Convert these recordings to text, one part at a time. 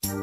শুভ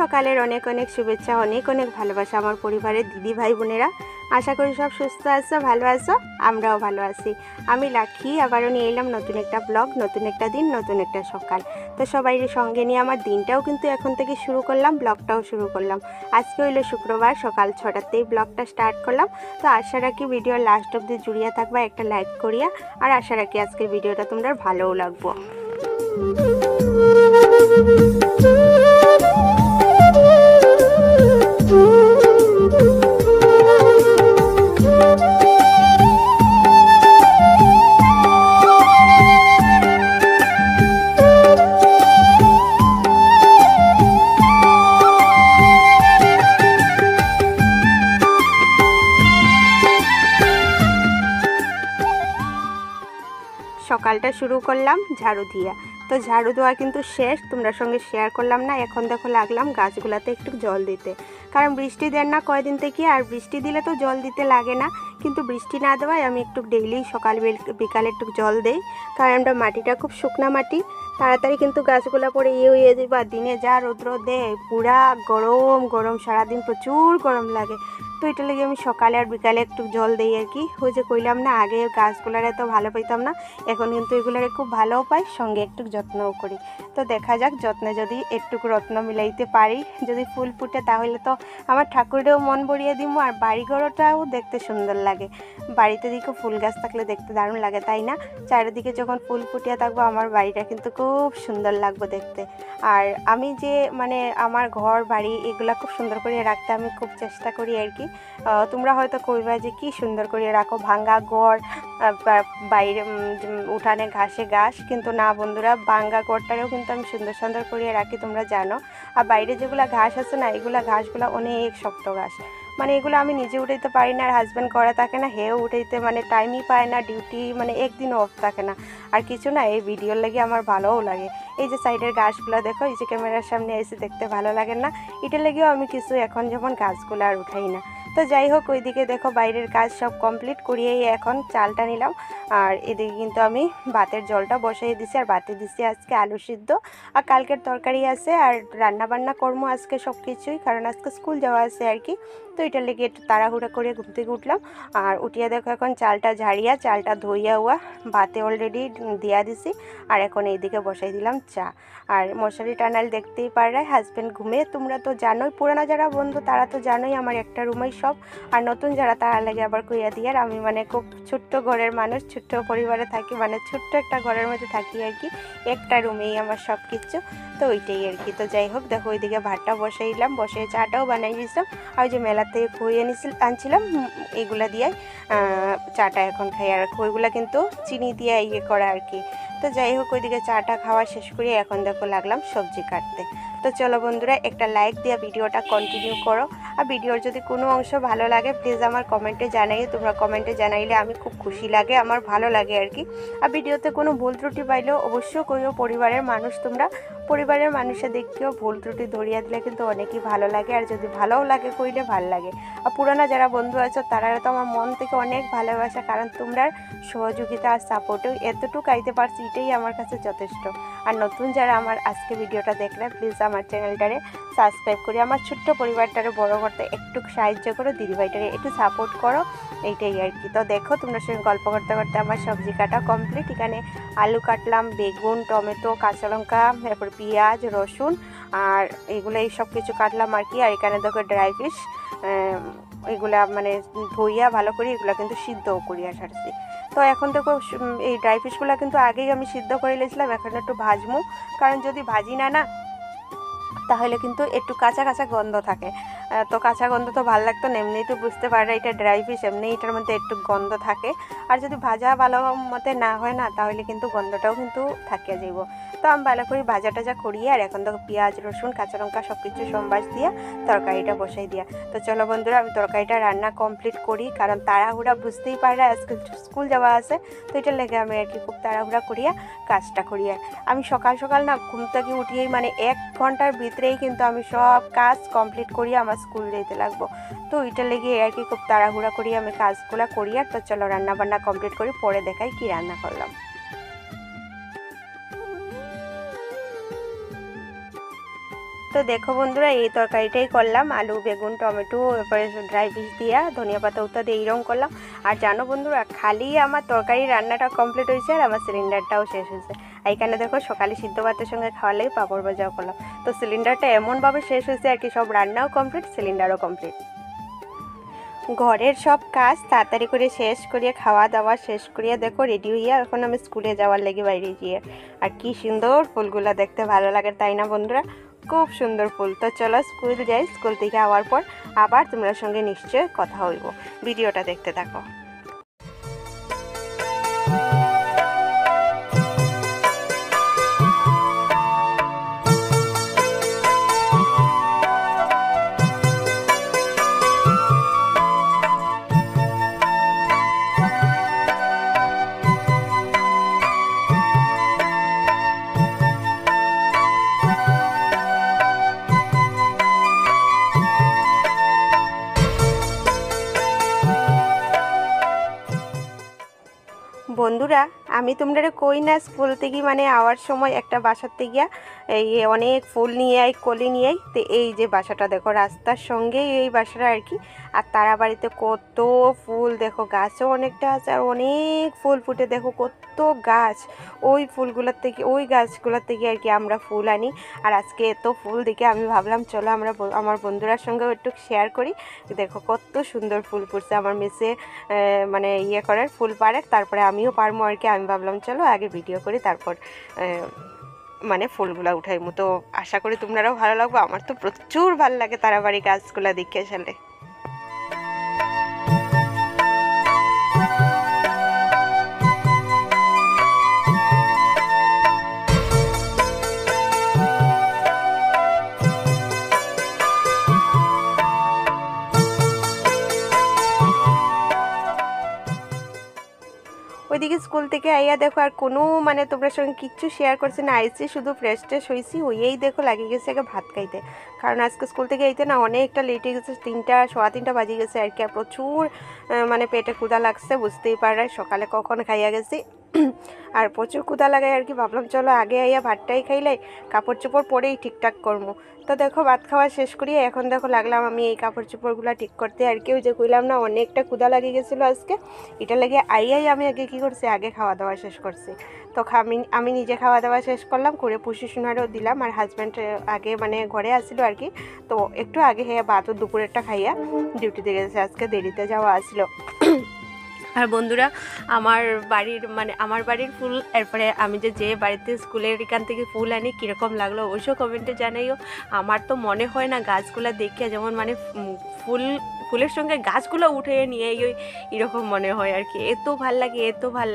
সকালের অনেক অনেক শুভেচ্ছা, অনেক অনেক ভালোবাসা আমার পরিবারের দিদি ভাই বোনেরা। আশা করি সব সুস্থ আছো, ভালো আছো, আমরাও ভালো আছি। আমি লাক্ষী আবারও নিয়ে এলাম নতুন একটা ব্লগ, নতুন একটা দিন, নতুন একটা সকাল। তো সবাই সঙ্গে নিয়ে আমার দিনটাও কিন্তু এখন থেকে শুরু করলাম, ব্লগটাও শুরু করলাম। আজকে হইলো শুক্রবার, সকাল 6টাতেই ব্লগটা স্টার্ট করলাম। তো আশা রাখি ভিডিওর লাস্ট অব্দি জুড়িয়া থাকবা, একটা লাইক করিয়া। আর আশা রাখি আজকের ভিডিওটা তোমরা ভালোও লাগবো। সকালটা শুরু করলাম ঝাড়ু দিয়া। তো ঝাড়ু দেওয়া কিন্তু শেষ, তোমরা সঙ্গে শেয়ার করলাম না। এখন দেখো লাগলাম গাছগুলাতে একটু জল দিতে, কারণ বৃষ্টি দেন না কয়দিন থেকে, আর বৃষ্টি দিলে তো জল দিতে লাগে না। কিন্তু বৃষ্টি না দেওয়ায় আমি একটু ডেইলি সকাল বিকালে একটু জল দেই, কারণ আমরা মাটিটা খুব শুকনা মাটি, তাড়াতাড়ি কিন্তু গাছগুলা পরে হয়ে যাবে। আর দিনে যা রৌদ্র দেয়, পুরা গরম গরম, সারাদিন প্রচুর গরম লাগে। তো এটা লেগে আমি সকালে আর বিকালে একটু জল দিই আর কি। ওই যে কইলাম না, আগে গাছগুলার এত ভালো পাইতাম না, এখন কিন্তু এগুলারে খুব ভালোও পাই, সঙ্গে একটু যত্নও করি। তো দেখা যাক, যত্নে যদি একটুকু রত্ন মিলাইতে পারি, যদি ফুল ফুটে, তাহলে তো আমার ঠাকুরেরও মন ভরিয়ে দিব, আর বাড়িঘরটাও দেখতে সুন্দর লাগে। বাড়িতে দিকে ফুল গাছ থাকলে দেখতে দারুণ লাগে, তাই না? চারিদিকে যখন ফুল ফুটিয়ে থাকবো, আমার বাড়িটা কিন্তু খুব সুন্দর লাগবে দেখতে। আর আমি যে মানে আমার ঘর বাড়ি এগুলা খুব সুন্দর করে রাখতে আমি খুব চেষ্টা করি আর কি। তোমরা হয়তো কইবা যে কি সুন্দর করে রাখো, ভাঙ্গা ঘর, বাইরে উঠানে ঘাসে ঘাস, কিন্তু না বন্ধুরা, ভাঙ্গা ঘরটারেও কিন্তু আমি সুন্দর সুন্দর করে রাখি, তোমরা জানো। আর বাইরে যেগুলো ঘাস আছে না, এগুলা ঘাসগুলো অনেক শক্ত ঘাস, মানে এগুলো আমি নিজে উঠাইতে পারি না, আর হাজব্যান্ড করা থাকে না, হেও উঠাইতে মানে টাইমই পায় না, ডিউটি মানে একদিনও অফ থাকে না। আর কিছু না, এই ভিডিওর লাগে আমার ভালোও লাগে। এই যে সাইডের গাছগুলো দেখো, এই যে ক্যামেরার সামনে এসে দেখতে ভালো লাগে না, এটার লেগেও আমি কিছু এখন যেমন গাছগুলো আর উঠাই না। তো যাই হোক, ওইদিকে দেখো বাইরের কাজ সব কমপ্লিট করিয়েই এখন চালটা নিলাম। আর এদিকে কিন্তু আমি ভাতের জলটা বসাই দিছি, আর ভাতে দিছি আজকে আলু সিদ্ধ, আর কালকের তরকারি আছে, আর রান্না বান্না করবো আজকে সব কিছুই, কারণ আজকে স্কুল যাওয়া আছে আর কি। তো এটার লেগে একটু তাড়াহুড়া করে ঘুম থেকে উঠলাম। আর উঠিয়া দেখো এখন চালটা ঝাড়িয়া, চালটা ধুইয়া হওয়া ভাতে অলরেডি দিয়া দিছি। আর এখন এইদিকে বসাই দিলাম চা। আর মশারি টানাল দেখতেই পারে, হাজব্যান্ড ঘুমে। তোমরা তো জানোই, পুরানো যারা বন্ধু তারা তো জানোই আমার একটা রুমেই সব। আর নতুন যারা, তারা লাগে আবার কইয়া দিয়ার, আমি মানে খুব ছোট্ট ঘরের মানুষ, ছোট্ট পরিবারে থাকি, মানে ছোট্ট একটা ঘরের মধ্যে থাকি আর কি, একটা রুমেই আমার সব কিছু। তো ওইটাই আর কি। তো যাই হোক, দেখো ওইদিকে ভাতটা বসাইলাম, বসে চাটাও বানাই দিয়েছিলাম। আর ওই যে মেলা থেকে খই আনছিলাম, এগুলা দিয়ে চাটা এখন খাই। আর খইগুলা কিন্তু চিনি দিয়ে ইয়ে করা আর কি। তো যাই হোক, ওইদিকে চাটা খাওয়া শেষ করে এখন দেখো লাগলাম সবজি কাটতে। তো চলো বন্ধুরা, একটা লাইক দিয়ে ভিডিওটা কন্টিনিউ করো। আর ভিডিওর যদি কোনো অংশ ভালো লাগে, প্লিজ আমার কমেন্টে জানাই। তোমরা কমেন্টে জানাইলে আমি খুব খুশি লাগে, আমার ভালো লাগে আর কি। আর ভিডিওতে কোনো ভুল ত্রুটি পাইলেও অবশ্যই কইও, পরিবারের মানুষ তোমরা, পরিবারের মানুষের দেখতেও ভুল ত্রুটি ধরিয়া দিলে কিন্তু অনেকই ভালো লাগে, আর যদি ভালোও লাগে কইলে ভালো লাগে। আর পুরানো যারা বন্ধু আছো, তারা তো আমার মন থেকে অনেক ভালোবাসা, কারণ তোমরা সহযোগিতা আর সাপোর্টেও এতটুকু আইতে পারছি, এটাই আমার কাছে যথেষ্ট। আর নতুন যারা আমার আজকে ভিডিওটা দেখলে, প্লিজ আমার চ্যানেলটারে সাবস্ক্রাইব করে আমার ছোট্ট পরিবারটারে বড় করতে একটু সাহায্য করো, দিদিভাইটারে একটু সাপোর্ট করো, এইটাই আর কি। তো দেখো, তোমরা সঙ্গে গল্প করতে করতে আমার সবজি কাটা কমপ্লিট। এখানে আলু কাটলাম, বেগুন, টমেটো, কাঁচা লঙ্কা, তারপর পেঁয়াজ, রসুন, আর এগুলো এই সব কিছু কাটলাম আর কি। আর এখানে দেখো ড্রাই ফিশ, এগুলা মানে ধুইয়া ভালো করে এগুলো কিন্তু সিদ্ধও করিয়া ছাড়ছি। তো এখন দেখো, এই ড্রাই ফিশগুলো কিন্তু আগেই আমি সিদ্ধ করে নিয়েছিলাম, এখন একটু ভাজবো, কারণ যদি ভাজি না তাহলে কিন্তু একটু কাঁচা কাঁচা গন্ধ থাকে। তো কাঁচা গন্ধ তো ভালো লাগতো না, এমনিই তো বুঝতে পারে এটা ড্রাই ফিশ, এমনি এটার মধ্যে একটু গন্ধ থাকে। আর যদি ভাজা ভালো মতে না হয় না তাহলে কিন্তু গন্ধটাও কিন্তু থাকিয়ে যাইব। তো আমি ভালো করে ভাজা টাজা করিয়ে আর এখন তো পেঁয়াজ রসুন কাঁচা লঙ্কা সব কিছু সম্বাস দিয়া তরকারিটা বসাই দিয়া। তো চলো বন্ধুরা আমি তরকারিটা রান্না কমপ্লিট করি, কারণ তাড়াহুড়া বুঝতেই পারে আজকে স্কুল যাওয়া আছে। তো এটা লেগে আমি আর কি খুব তাড়াহুড়া করিয়া কাজটা করিয়া আমি সকাল সকাল না ঘুম থেকে উঠিয়েই মানে 1 ঘন্টার ভিতরেই কিন্তু আমি সব কাজ কমপ্লিট করিয়া আমার স্কুল যেতে লাগবো। তো ওইটা লেগে আর কি খুব তাড়াহুড়া করিয়া আমি কাজগুলো করিয়া। তো চলো রান্না বান্না কমপ্লিট করি, পরে দেখাই কি রান্না করলাম। তো দেখো বন্ধুরা এই তরকারিটাই করলাম, আলু বেগুন টমেটো এরপরে ড্রাই ফিশ দিয়া ধনিয়া পাতা উত্তা দিয়ে এইরকম করলাম। আর জানো বন্ধুরা খালি আমার তরকারি রান্নাটা কমপ্লিট হয়েছে আর আমার সিলিন্ডারটাও শেষ হয়েছে। এইখানে দেখো সকালে সিদ্ধ ভাতের সঙ্গে খাওয়ালেই পাঁপড় ভাজাও করলাম। তো সিলিন্ডারটা এমনভাবে শেষ হয়েছে আর কি, সব রান্নাও কমপ্লিট সিলিন্ডারও কমপ্লিট। ঘরের সব কাজ তাড়াতাড়ি করে শেষ করিয়ে খাওয়া দাওয়া শেষ করিয়ে দেখো রেডি হইয়া এখন আমি স্কুলে যাওয়ার লেগে বাইরে গিয়ে। আর কি সুন্দর ফুলগুলো দেখতে ভালো লাগে তাই না বন্ধুরা, খুব সুন্দর ফুল। তো চলো স্কুল যাই, স্কুল থেকে আওয়ার পর আবার তোমরা সঙ্গে নিশ্চয় কথা হইব, ভিডিওটা দেখতে থাকো। বন্ধুরা আমি তোমরা কই না স্কুল থেকে মানে আওয়ার সময় একটা বাসার থেকে গিয়া এই অনেক ফুল নিয়ে আই কলি নিয়ে আই। তো এই যে বাসাটা দেখো রাস্তার সঙ্গেই এই বাসাটা আর কি। আর তারা বাড়িতে কত ফুল দেখো, গাছও অনেকটা আছে আর অনেক ফুল ফুটে দেখো কত গাছ। ওই ফুলগুলোর থেকে ওই গাছগুলোর থেকে আর কি আমরা ফুল আনি। আর আজকে এত ফুল দেখে আমি ভাবলাম চলো আমরা আমার বন্ধুরার সঙ্গেও একটু শেয়ার করি। দেখো কত সুন্দর ফুল ফুটছে, আমার মেসে মানে ইয়ে করার ফুল পারে, তারপরে আমিও পারবো আর কি। আমি ভাবলাম চলো আগে ভিডিও করি তারপর মানে ফুলগুলা উঠাইমু। তো আশা করি তোমরাও ভালো লাগবে, আমার তো প্রচুর ভালো লাগে তারাবাড়ি গাছগুলা দেখে আসলে। ওইদিকে স্কুল থেকে আইয়া দেখো আর কোনো মানে তোমরা সঙ্গে কিচ্ছু শেয়ার করছে না, আইসি শুধু ফ্রেশ ট্রেশ হয়েছি হইয়েই দেখো লাগিয়ে গেছে আগে ভাত খাইতে। কারণ আজকে স্কুল থেকে আইতে না অনেকটা লেট হয়ে গেছে, 3টা সোয়া 3টা বাজে গেছে আর কি। আর প্রচুর মানে পেটে ক্ষুধা লাগছে বুঝতেই পারে, সকালে কখন খাইয়া গেছি আর প্রচুর ক্ষুধা লাগায় আর কি। ভাবলাম চলো আগে আইয়া ভাতটাই খাইলাই, কাপড় চোপড় পরেই ঠিকঠাক করবো। তো দেখো ভাত খাওয়া শেষ করি এখন দেখো লাগলাম আমি এই কাপড় চোপড়গুলো ঠিক করতে আর কি। ওই যে কইলাম না অনেকটা ক্ষুধা লাগিয়ে গেছিলো আজকে, এটা লাগে আইয়াই আমি আগে কি করছি আগে খাওয়া দাওয়া শেষ করছি। তো আমি নিজে খাওয়া দাওয়া শেষ করলাম করে পুষি সোনারও দিলাম। আর হাজব্যান্ড আগে মানে ঘরে আসছিলো আর কি, তো একটু আগে হ্যাঁ ভাতও দুপুরেরটা খাইয়া ডিউটিতে গেছে, আজকে দেরিতে যাওয়া আসলো। আর বন্ধুরা আমার বাড়ির ফুল এরপরে আমি যে বাড়িতে স্কুলের এখান থেকে ফুল আনি কীরকম লাগলো অবশ্যই কমেন্টে জানাইও। আমার তো মনে হয় না গাছগুলো দেখে যেমন মানে ফুলের সঙ্গে গাছগুলো উঠে নিয়ে এরকম মনে হয় আর কি, এত ভাল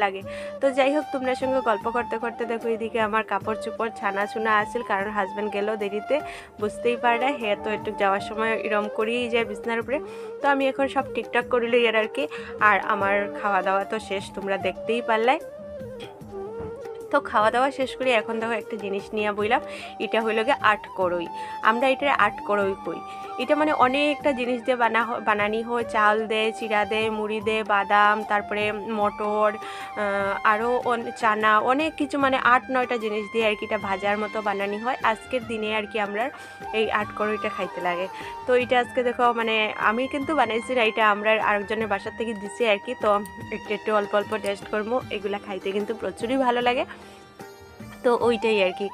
লাগে। তো যাই হোক তোমরা সঙ্গে গল্প করতে করতে দেখো এদিকে আমার কাপড় চোপড় ছানা আসছিল, কারণ হাজব্যান্ড গেল দেরিতে বুঝতেই পারে, হ্যাঁ তো একটু যাওয়ার সময় এরম করেই যায় বিছনার উপরে। তো আমি এখন সব ঠিকঠাক করিলে আর কি। আর আমার খাওয়া দাওয়া তো শেষ তোমরা দেখতেই পারলে। তো খাওয়া দাওয়া শেষ করে এখন দেখো একটা জিনিস নিয়ে বইলাম, এটা হইল গিয়ে আট করই। আমরা এটা আট করই কই, এটা মানে অনেকটা জিনিস দিয়ে বানানি হয়, চাল দেয়, চিড়া দেয়, মুড়ি দেয়, বাদাম, তারপরে মটর, আরও চানা, অনেক কিছু মানে 8-9টা জিনিস দিয়ে আর কি এটা ভাজার মতো বানানি হয়। আজকের দিনে আর কি আমরা এই আট করইটা খাইতে লাগে। তো এটা আজকে দেখো মানে আমি কিন্তু বানাইছি না, এটা আমরা আরেকজনের বাসার থেকে দিছি আর কি। তো একটু অল্প টেস্ট করবো, এগুলা খাইতে কিন্তু প্রচুরই ভালো লাগে। তো ওইটাই আর কি,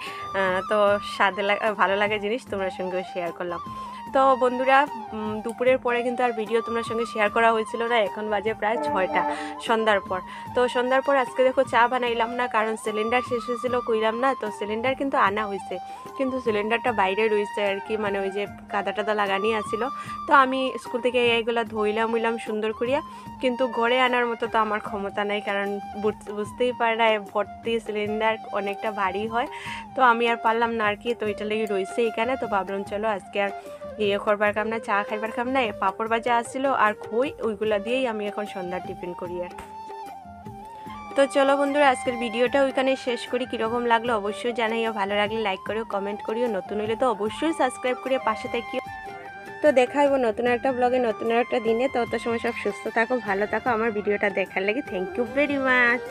তো স্বাদে ভালো লাগে জিনিস তোমরা সঙ্গেও শেয়ার করলাম। তো বন্ধুরা দুপুরের পরে কিন্তু আর ভিডিও তোমার সঙ্গে শেয়ার করা হয়েছিল না। এখন বাজে প্রায় 6টা সন্ধ্যার পর। তো সন্ধ্যার পর আজকে দেখো চা বানাইলাম না, কারণ সিলিন্ডার শেষ হয়েছিল, কইলাম না। তো সিলিন্ডার কিন্তু আনা হয়েছে, কিন্তু সিলিন্ডারটা বাইরে রয়েছে আর কি, মানে ওই যে কাদা টাদা লাগানি আছিল। তো আমি স্কুল থেকে এইগুলো ধুইলাম সুন্দর করিয়া, কিন্তু ঘরে আনার মতো তো আমার ক্ষমতা নাই, কারণ বুঝতেই পারে না ভর্তি সিলিন্ডার অনেকটা ভারী হয়। তো আমি আর পারলাম না আর কি, তো এটা লেগে রয়েছে এখানে। তো ভাবলাম চলো আজকে আর ইয়ে করবার কাম না, চা খাইবার কাম না, পাঁপড় ভাজা আসছিল আর খই, ওইগুলা দিয়েই আমি এখন সন্ধ্যার টিফিন করি। আর তো চলো বন্ধুরা, আজকের ভিডিওটা ওইখানে শেষ করি। কীরকম লাগলো অবশ্যই জানাইও, ভালো লাগলে লাইক করিও, কমেন্ট করিও, নতুন হইলে তো অবশ্যই সাবস্ক্রাইব করিও পাশে থাকিও। তো দেখা হইব নতুন একটা ব্লগে নতুন একটা দিনে। তত সময় সব সুস্থ থাকো, ভালো থাকো। আমার ভিডিওটা দেখার লাগি থ্যাংক ইউ ভেরি মাচ।